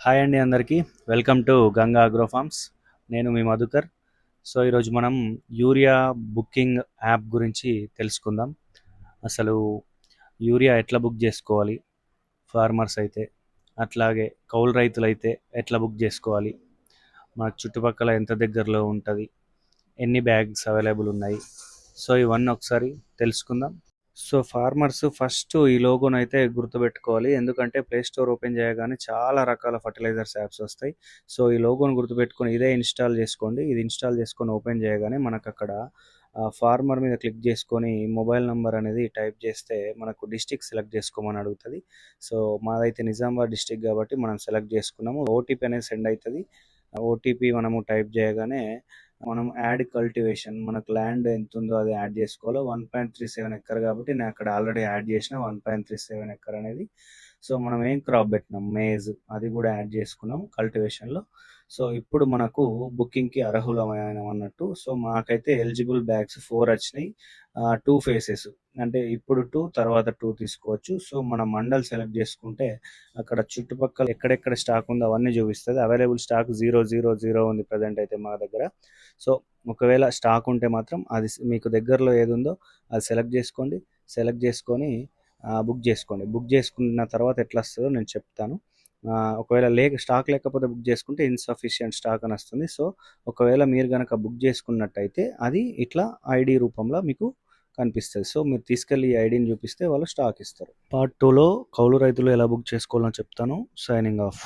Hi అండి అందరికీ. Welcome to Ganga agro farms. నేను మీ మధుకర్. సో ఈరోజు మనం యూరియా బుకింగ్ యాప్ గురించి తెలుసుకుందాం. అసలు యూరియా ఎట్లా బుక్ చేసుకోవాలి, ఫార్మర్స్ అయితే అట్లాగే కౌలు రైతులైతే ఎట్లా బుక్ చేసుకోవాలి, మన చుట్టుపక్కల ఎంత దగ్గరలో ఉంటుంది, ఎన్ని బ్యాగ్స్ అవైలబుల్ ఉన్నాయి, సో ఇవన్నీ ఒకసారి తెలుసుకుందాం. సో ఫార్మర్స్ ఫస్ట్ ఈ లోగోను అయితే గుర్తుపెట్టుకోవాలి. ఎందుకంటే ప్లే స్టోర్ ఓపెన్ చేయగానే చాలా రకాల ఫర్టిలైజర్స్ యాప్స్ వస్తాయి. సో ఈ లోగోను గుర్తుపెట్టుకొని ఇదే ఇన్స్టాల్ చేసుకోండి. ఇది ఇన్స్టాల్ చేసుకొని ఓపెన్ చేయగానే మనకు అక్కడ ఫార్మర్ మీద క్లిక్ చేసుకొని మొబైల్ నెంబర్ అనేది టైప్ చేస్తే మనకు డిస్టిక్ సెలెక్ట్ చేసుకోమని అడుగుతుంది. సో మాదైతే నిజామాబాద్ డిస్టిక్ కాబట్టి మనం సెలెక్ట్ చేసుకున్నాము. ఓటీపీ అనేది సెండ్ అవుతుంది. ఓటీపీ మనము టైప్ చేయగానే మనం యాడ్ కల్టివేషన్, మనకు ల్యాండ్ ఎంత ఉందో అది యాడ్ చేసుకోవాలి. 1.37 ఎకర్ కాబట్టి నేను అక్కడ ఆల్రెడీ యాడ్ చేసిన 1.37 ఎకర్ అనేది. సో మనం ఏం క్రాప్ పెట్టినాం, మేజ్, అది కూడా యాడ్ చేసుకున్నాం కల్టివేషన్లో. సో ఇప్పుడు మనకు బుకింగ్కి అర్హులమైన అన్నట్టు. సో మాకైతే ఎలిజిబుల్ బ్యాగ్స్ 4 వచ్చినాయి. 2 ఫేసెస్, అంటే ఇప్పుడు 2 తర్వాత 2 తీసుకోవచ్చు. సో మనం మండల్ సెలెక్ట్ చేసుకుంటే అక్కడ చుట్టుపక్కల ఎక్కడెక్కడ స్టాక్ ఉందో అవన్నీ చూపిస్తుంది. అవైలబుల్ స్టాక్ 000 ఉంది ప్రజెంట్ అయితే మా దగ్గర. సో ఒకవేళ స్టాక్ ఉంటే మాత్రం అది మీకు దగ్గరలో ఏది ఉందో అది సెలెక్ట్ చేసుకోండి. సెలెక్ట్ చేసుకొని బుక్ చేసుకోండి. బుక్ చేసుకున్న తర్వాత ఎట్లా వస్తుందో నేను చెప్తాను. ఒకవేళ స్టాక్ లేకపోతే బుక్ చేసుకుంటే ఇన్సఫిషియంట్ స్టాక్ అని వస్తుంది. సో ఒకవేళ మీరు కనుక బుక్ చేసుకున్నట్టయితే అది ఇట్లా ఐడి రూపంలో మీకు కనిపిస్తుంది. సో మీరు తీసుకెళ్ళి ఈ ఐడిని చూపిస్తే వాళ్ళు స్టాక్ ఇస్తారు. పార్ట్ 2లో కౌలు రైతులు ఎలా బుక్ చేసుకోవాలో చెప్తాను. Signing off.